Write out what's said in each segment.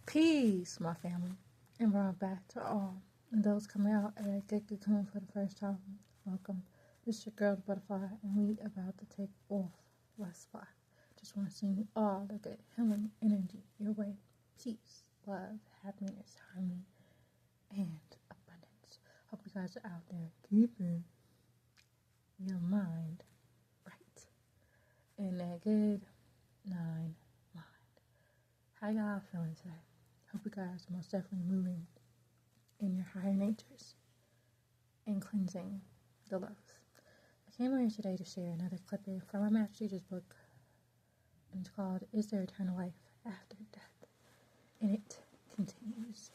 Peace, my family, and brought back to all. And those coming out at a good cocoon for the first time, welcome. This is your girl, the butterfly, and we about to take off. Let's fly. Just want to send you all the good healing energy your way. Peace, love, happiness, harmony, and abundance. Hope you guys are out there keeping your mind right in that good 9 mind. How y'all feeling today? Hope you guys are most definitely moving in your higher natures and cleansing the lows. I came here today to share another clipping from my Master Teacher's book, and it's called Is There Eternal Life After Death? And it continues.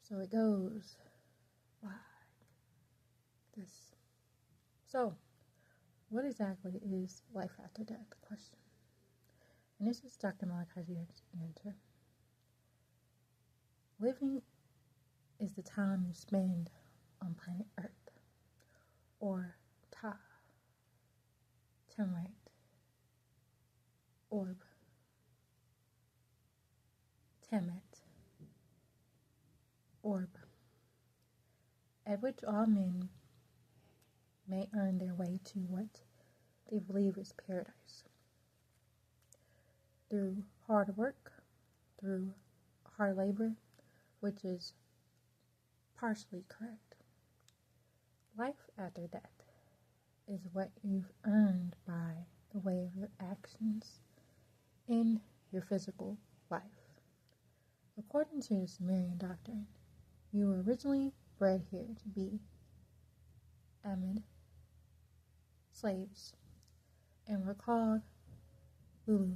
So it goes like this. So, what exactly is life after death? Question. And this is Dr. Malachi's answer. Living is the time you spend on planet Earth, or Ta, Temrite, Orb, Temet, Orb, at which all men may earn their way to what they believe is paradise. Through hard work, through hard labor, which is partially correct. Life after death is what you've earned by the way of your actions in your physical life. According to the Sumerian doctrine, you were originally bred here to be Amid slaves and were called Lulu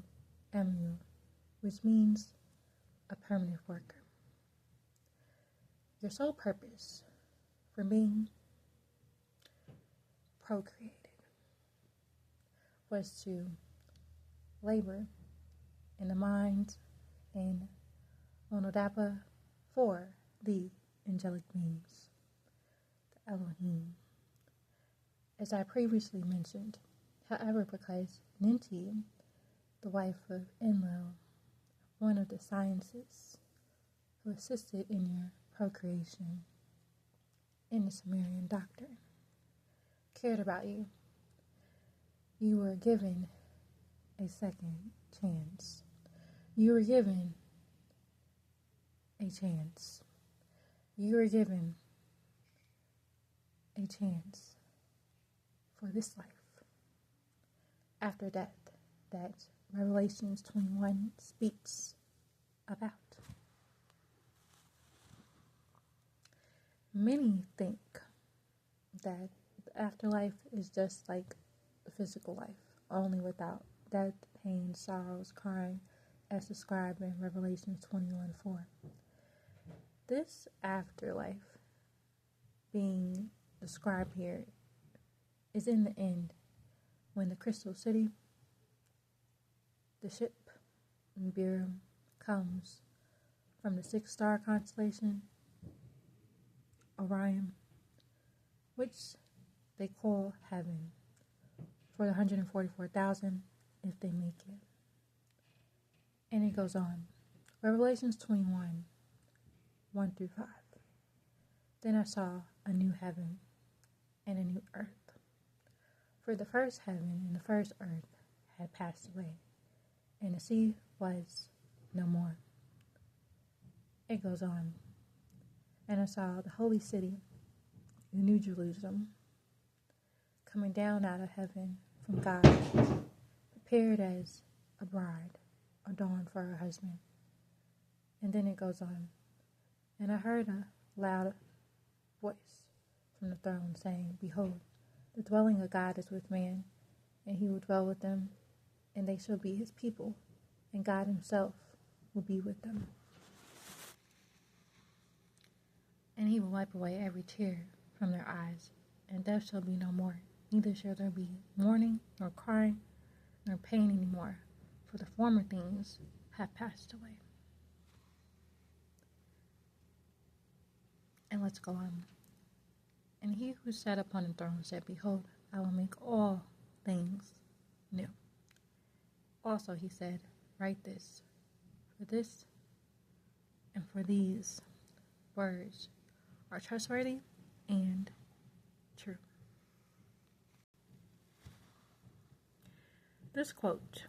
Amu, which means a permanent worker. Your sole purpose for being procreated was to labor in the mines in Onodapa for the angelic beings, the Elohim. As I previously mentioned, however, because Ninti, the wife of Enlil, one of the sciences who assisted in your procreation in the Sumerian doctrine, cared about you, you were given a second chance. You were given a chance. You were given a chance for this life after death that Revelations 21 speaks about. Many think that the afterlife is just like the physical life, only without death, pain, sorrows, crying, as described in Revelations 21:4. This afterlife being described here is in the end when the Crystal City, the ship Nibiru, comes from the 6-star constellation Orion, which they call heaven for the 144,000 if they make it. And it goes on. Revelations 21, 1-5. Then I saw a new heaven and a new earth. For the first heaven and the first earth had passed away, and the sea was no more. It goes on. And I saw the holy city, the New Jerusalem, coming down out of heaven from God, prepared as a bride adorned for her husband. And then it goes on. And I heard a loud voice from the throne saying, Behold, the dwelling of God is with man, and he will dwell with them, and they shall be his people, and God himself will be with them. And he will wipe away every tear from their eyes, and death shall be no more, neither shall there be mourning, nor crying, nor pain any more, for the former things have passed away. And let's go on. And he who sat upon the throne said, Behold, I will make all things new. Also he said, Write this, for this and for these words are trustworthy and true. This quote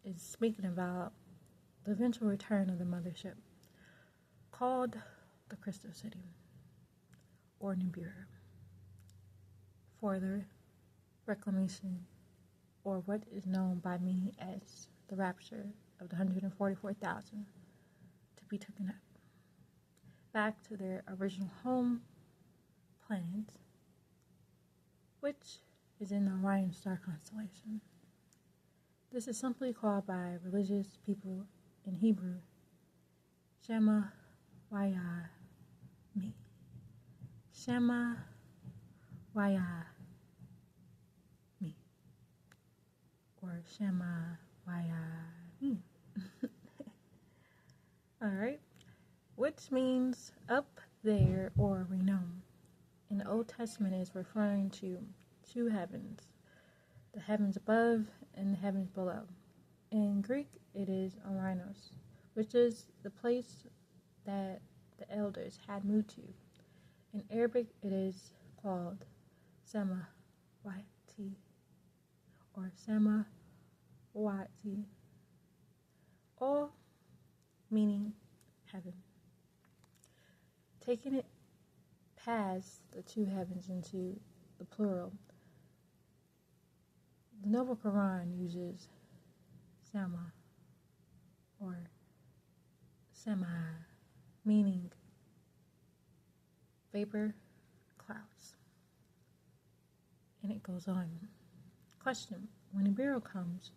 is speaking about the eventual return of the mothership, called the Crystal City, or Nibiru, for the reclamation, or what is known by me as the rapture of the 144,000, to be taken up back to their original home planet, which is in the Orion star constellation. This is simply called by religious people in Hebrew, Shema Waya Mi. Shema Waya Mi. Or Shema Waya Mi. Alright. Which means up there or renown. In the Old Testament is referring to two heavens, the heavens above and the heavens below. In Greek, it is Orinos, which is the place that the elders had moved to. In Arabic, it is called Sama Wati, or Sama Wati, all meaning heaven. Taking it past the two heavens into the plural, the Noble Quran uses Sama or Sema, meaning vapor, clouds. And it goes on. Question: when Nibiru comes,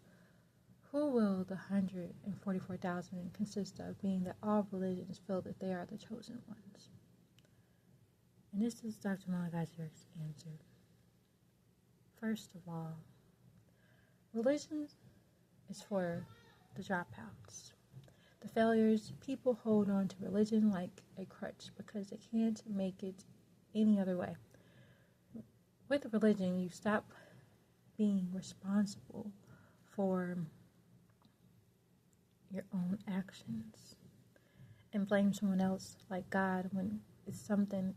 who will the 144,000 consist of, being that all religions feel that they are the chosen ones? And this is Dr. Malachi's answer. First of all, religion is for the dropouts, the failures. People hold on to religion like a crutch because they can't make it any other way. With religion, you stop being responsible for your own actions and blame someone else like God when it's something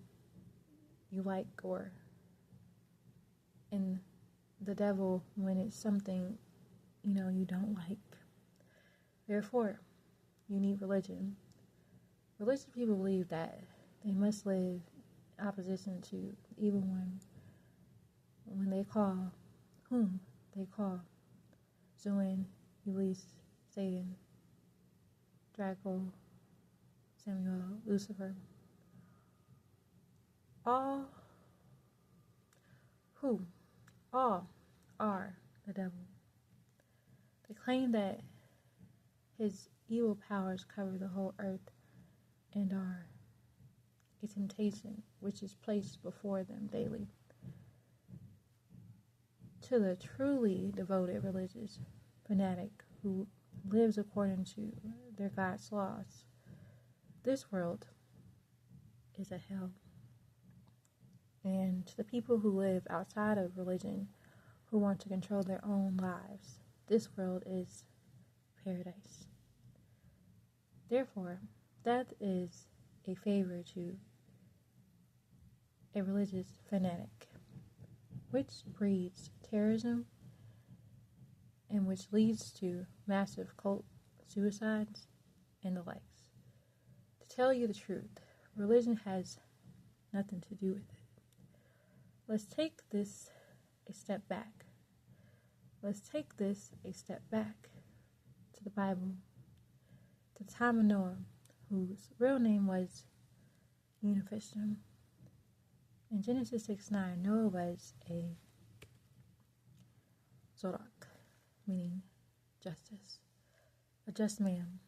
you like, or in the devil when it's something you don't like. Therefore, you need religion. Religious people believe that they must live in opposition to the evil one when they call whom they call Zuin, Ulysses, Satan, Draco, Samuel, Lucifer. All are the devil. They claim that his evil powers cover the whole earth and are a temptation which is placed before them daily. To the truly devoted religious fanatic who lives according to their God's laws, this world is a hell. And to the people who live outside of religion, who want to control their own lives, this world is paradise. Therefore, death is a favor to a religious fanatic, which breeds terrorism and which leads to massive cult suicides and the likes. To tell you the truth, religion has nothing to do with it. Let's take this a step back. Let's take this a step back to the Bible, to the time of Noah, whose real name was Unifistum. In Genesis 6:9, Noah was a Zodak, meaning justice, a just man,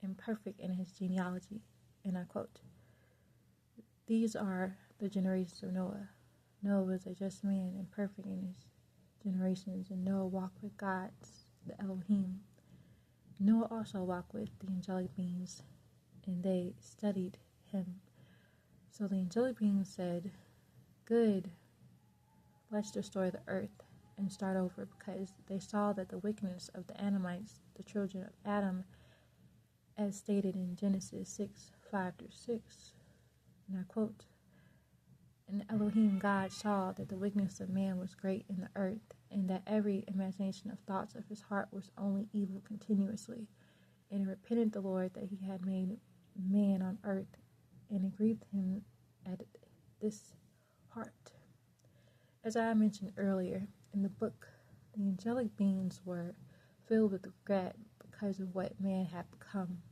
and perfect in his genealogy. And I quote, "These are the generations of Noah. Noah was a just man and perfect in his generations, and Noah walked with God, the Elohim. Noah also walked with the angelic beings, and they studied him. So the angelic beings said, 'Good, let's destroy the earth and start over,' because they saw that the wickedness of the Adamites, the children of Adam, as as stated in Genesis 6:5-6, and I quote, "And Elohim God saw that the wickedness of man was great in the earth, and that every imagination of thoughts of his heart was only evil continuously. And it repented the Lord that he had made man on earth, and it grieved him at this heart." As I mentioned earlier in the book, the angelic beings were filled with regret because of what man had become.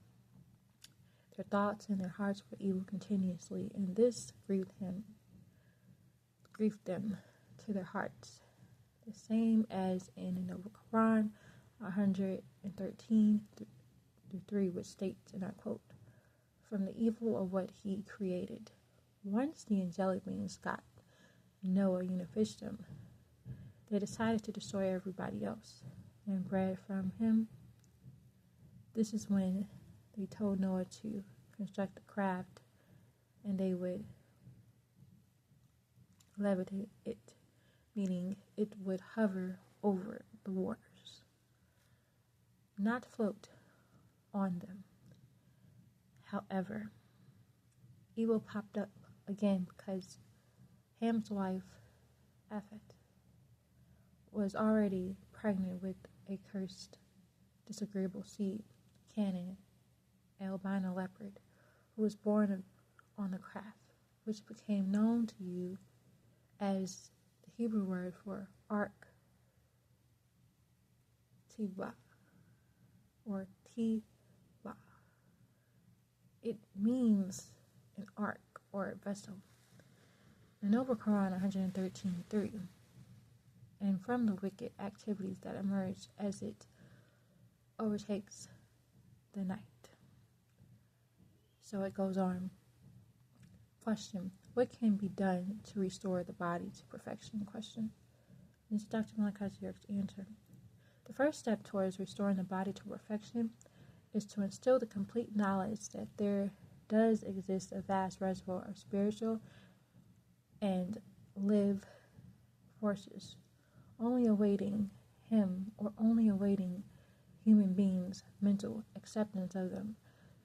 Their thoughts and their hearts were evil continuously, and this grieved them to their hearts. The same as in the Noble Quran 113-3, which states, and I quote, "From the evil of what he created." Once the angelic beings got Noah unifished them, they decided to destroy everybody else and bred from him. This is when they told Noah to construct a craft, and they would levitate it, meaning it would hover over the waters, not float on them. However, evil popped up again because Ham's wife, Aphet, was already pregnant with a cursed, disagreeable seed, Canaan, albino leopard, who was born on the craft, which became known to you as the Hebrew word for ark, Tiba, or Tiba. It means an ark or a vessel. The Noble Quran 113:3, and from the wicked activities that emerge as it overtakes the night. So it goes on. Question: what can be done to restore the body to perfection? Question. This is Dr. Malachi's answer. The first step towards restoring the body to perfection is to instill the complete knowledge that there does exist a vast reservoir of spiritual and live forces, only awaiting human beings' mental acceptance of them.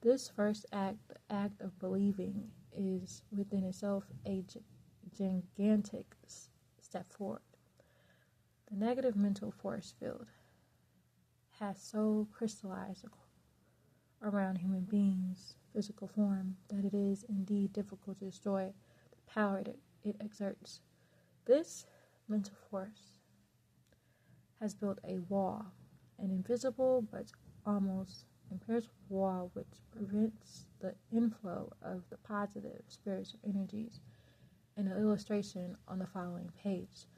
This first act, the act of believing, is within itself a gigantic step forward. The negative mental force field has so crystallized around human beings' physical form that it is indeed difficult to destroy the power that it exerts. This mental force has built a wall, an invisible but almost impenetrable wall, which prevents the inflow of the positive spiritual energies. In an illustration on the following page,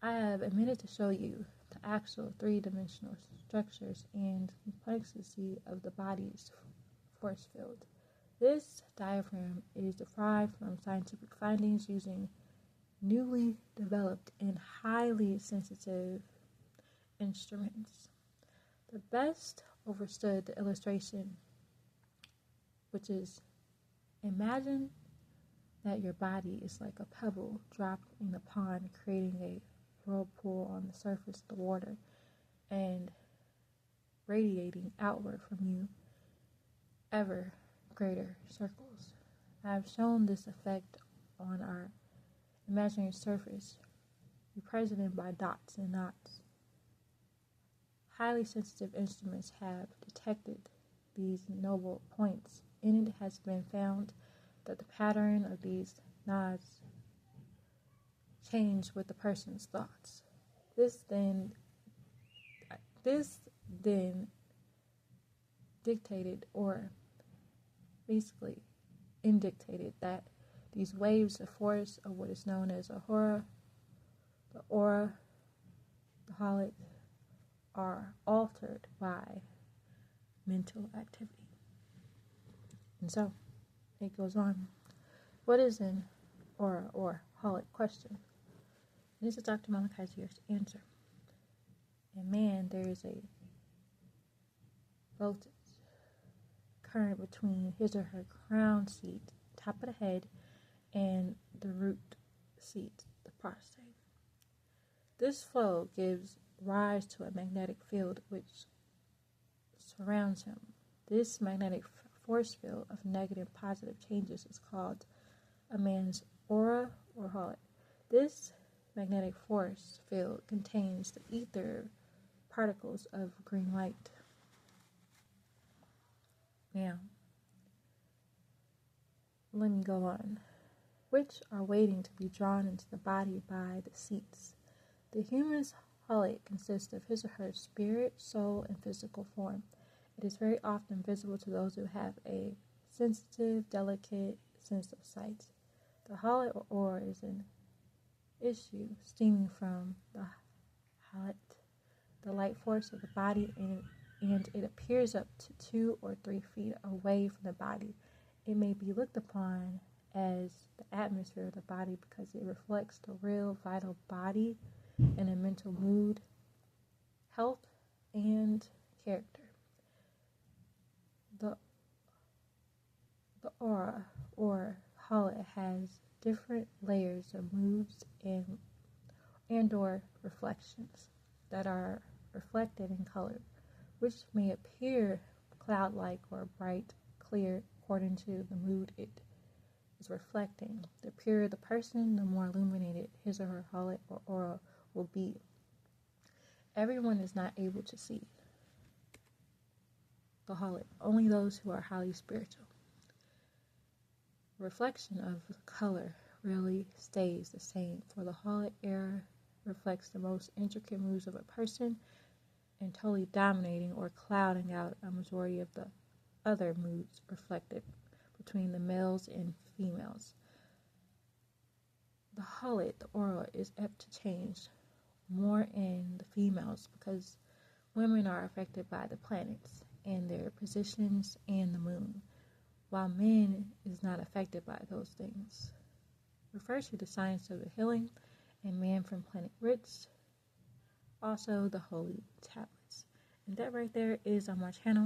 I have omitted to show you the actual three-dimensional structures and complexity of the body's force field. This diagram is derived from scientific findings using newly developed and highly sensitive instruments. The best understood the illustration, which is, imagine that your body is like a pebble dropped in a pond, creating a whirlpool on the surface of the water and radiating outward from you ever greater circles. I have shown this effect on our imaginary surface, represented by dots and knots. Highly sensitive instruments have detected these noble points, and it has been found that the pattern of these nods change with the person's thoughts. This then dictated, or basically indicated, that these waves of force of what is known as the aura, the holic, are altered by mental activity. And so it goes on. What is an aura or holic? Question. This is Dr. Malachi's answer. In man, there is a voltage current between his or her crown seat, top of the head, and the root seat, the prostate. This flow gives rise to a magnetic field which surrounds him. This magnetic force field of negative positive changes is called a man's aura or halo. This magnetic force field contains the ether particles of green light. Now, let me go on. Which are waiting to be drawn into the body by the seats. The human's halo consists of his or her spirit, soul, and physical form. It is very often visible to those who have a sensitive, delicate sense of sight. The halo or aura is an issue stemming from the halet, the light force of the body, and it appears up to 2 or 3 feet away from the body. It may be looked upon as the atmosphere of the body because it reflects the real vital body and a mental mood, health, and character. The aura or halo has different layers of moods and or reflections that are reflected in color, which may appear cloud-like or bright, clear, according to the mood it is reflecting. The purer the person, the more illuminated his or her halo or aura will be. Everyone is not able to see the halo, only those who are highly spiritual. Reflection of color really stays the same, for the halo era reflects the most intricate moods of a person and totally dominating or clouding out a majority of the other moods reflected between the males and females. The halo, the aura, is apt to change more in the females because women are affected by the planets and their positions and the moon, while men is not affected by those things. Refer to the science of the healing and Man from Planet Rich, also the Holy Tablets. And that right there is on my channel.